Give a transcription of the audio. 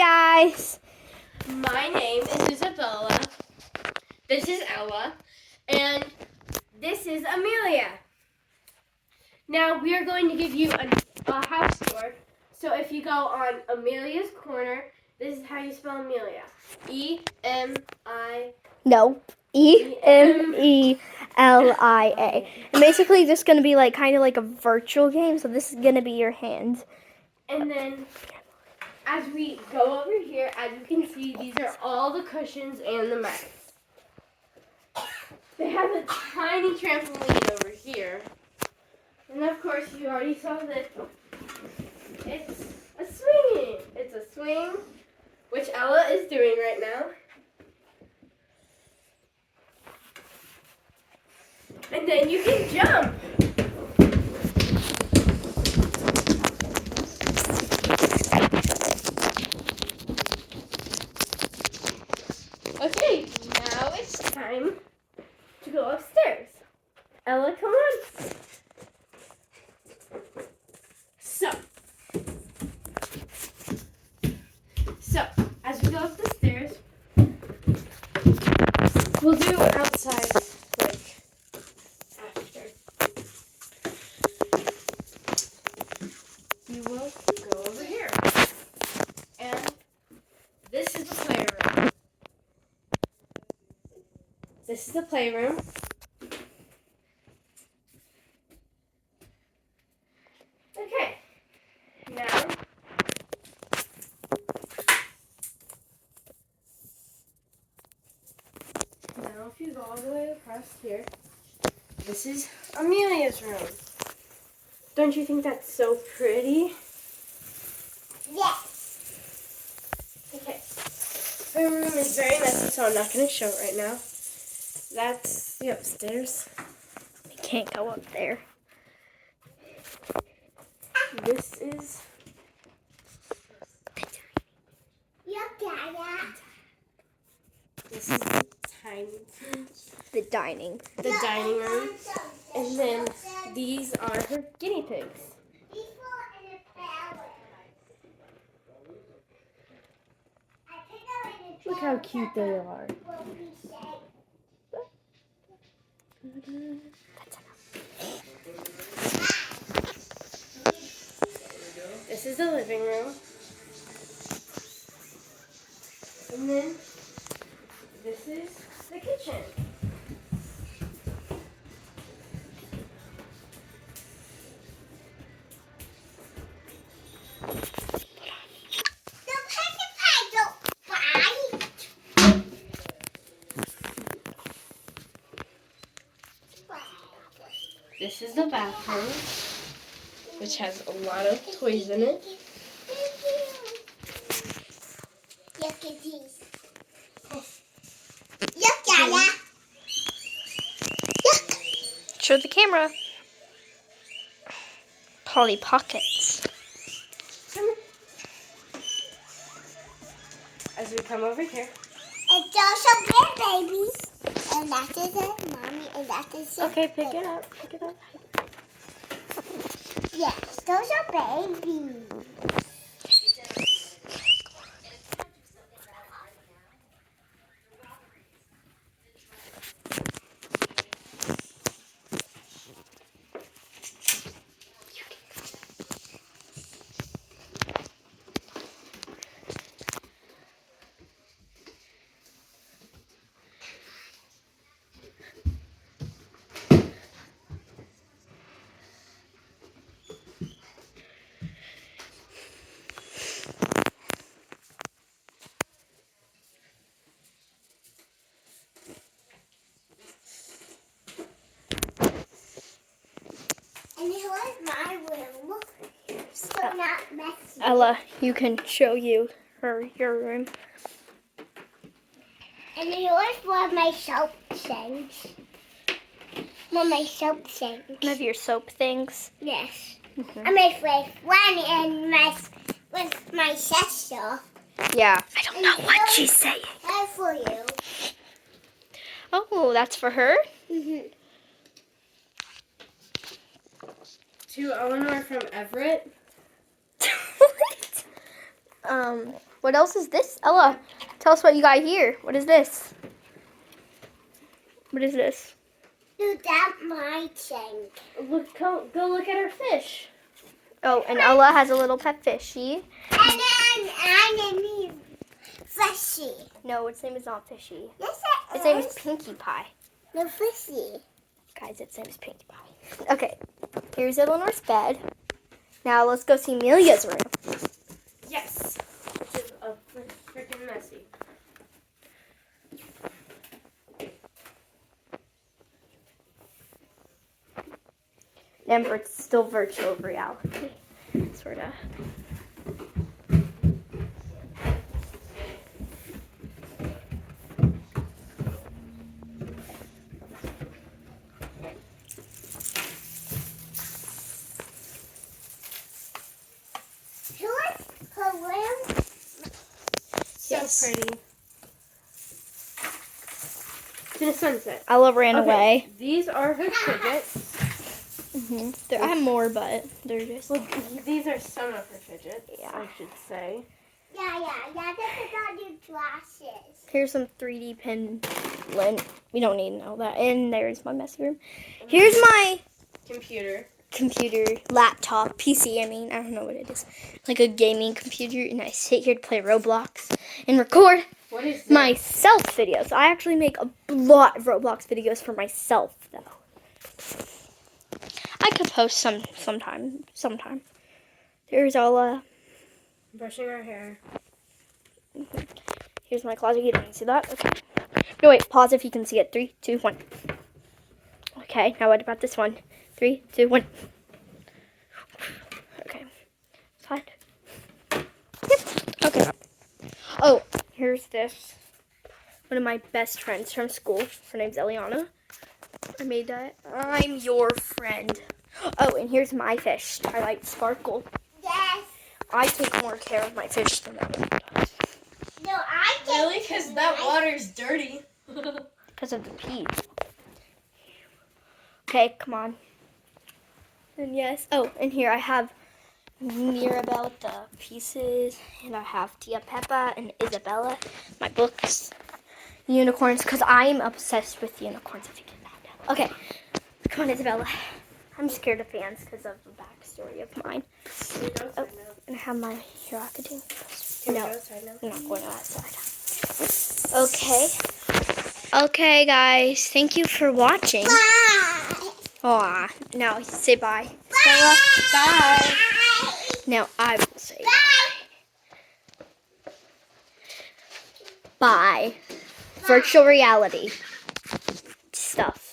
guys. My name is Isabella. This is Ella. And this is Amelia. Now we are going to give you a house tour. So if you go on Emelia's corner, this is how you spell Amelia. E-M-I... No. Emelia. And basically this is going to be like kind of like a virtual game. So this is going to be your hand. And then as we go over here, as you can see, these are all the cushions and the mats. They have a tiny trampoline over here. And of course, you already saw that it's a swing. It's a swing, which Ella is doing right now. And then you can jump. Okay, now it's time to go upstairs. Ella, come on. So, as we go up the stairs, we'll do outside, like, after. You will go over here. And this is the playroom. This is the playroom. Okay. Now if you go all the way across here, this is Emelia's room. Don't you think that's so pretty? Yes. Okay. Her room is very messy, so I'm not going to show it right now. That's the upstairs. We can't go up there. This is the dining. the dining room. And then these are her guinea pigs. Look how cute they are. This is the living room. And then this is the kitchen. This is the bathroom, which has a lot of toys in it. Look at these. Look, Dada. Look. Show the camera. Polly Pockets. As we come over here. It's also big babies. And that is it, Mommy. And that is it. Okay, pick it up. Pick it up. Yes, those are babies. And here's my room. So not messy. Ella, you can show your room. And here's one of my soap things. One of my soap things. One of your soap things. Yes. Mm-hmm. I made with one in with my sister. Yeah. I don't know what she's saying. And for you. Oh, that's for her? Mm-hmm. To Eleanor from Everett. What? What else is this? Ella, tell us what you got here. What is this? What is this? Do that my thing. Go look at our fish. Oh, and Ella has a little pet fishy. And then fishy. No, its name is not Fishy. Yes, Its name is Pinkie Pie. No fishy. Guys, its name is Pinkie Pie. Okay, here's Eleanor's bed. Now let's go see Emelia's room. Yes. Which is freaking messy. Remember, it's still virtual reality. Sort of. Who is her room? So Yes. pretty. To the sunset. Ella ran away. These are her fidgets. I have more, but they're just... Well, these are some of her fidgets, Yeah. I should say. Yeah. This is all your glasses. Here's some 3D pen lint. We don't need all that. And there's my messy room. Here's my computer, laptop, PC, I don't know what it is. Like a gaming computer, and I sit here to play Roblox and record What is this? myself videos. I actually make a lot of Roblox videos for myself, though. I could post sometime. There's all Brushing our hair. here's my closet. You didn't see that? Okay. No, wait, pause if you can see it. 3, 2, 1. Okay, now what about this one? 3, 2, 1. Okay. Side. Yep. Okay. Oh, here's this. One of my best friends from school. Her name's Eliana. I made that. I'm your friend. Oh, and here's my fish. Twilight Sparkle. Yes. I take more care of my fish than that one does. No, I can. Really? Because that water's dirty. Because of the pee. Okay, come on. And yes. Oh, and here I have Mirabelle with the pieces. And I have Tia Peppa and Isabella. My books. Unicorns. Because I'm obsessed with unicorns, if you did not know. Okay. Come on, Isabella. I'm scared of fans because of the backstory of mine. Oh, and I have my rocketing. No, I'm not going outside. Okay. Okay, guys. Thank you for watching. Bye. Aw. Now say bye. Bye. Bye. Now I will say Bye. bye. Virtual reality stuff.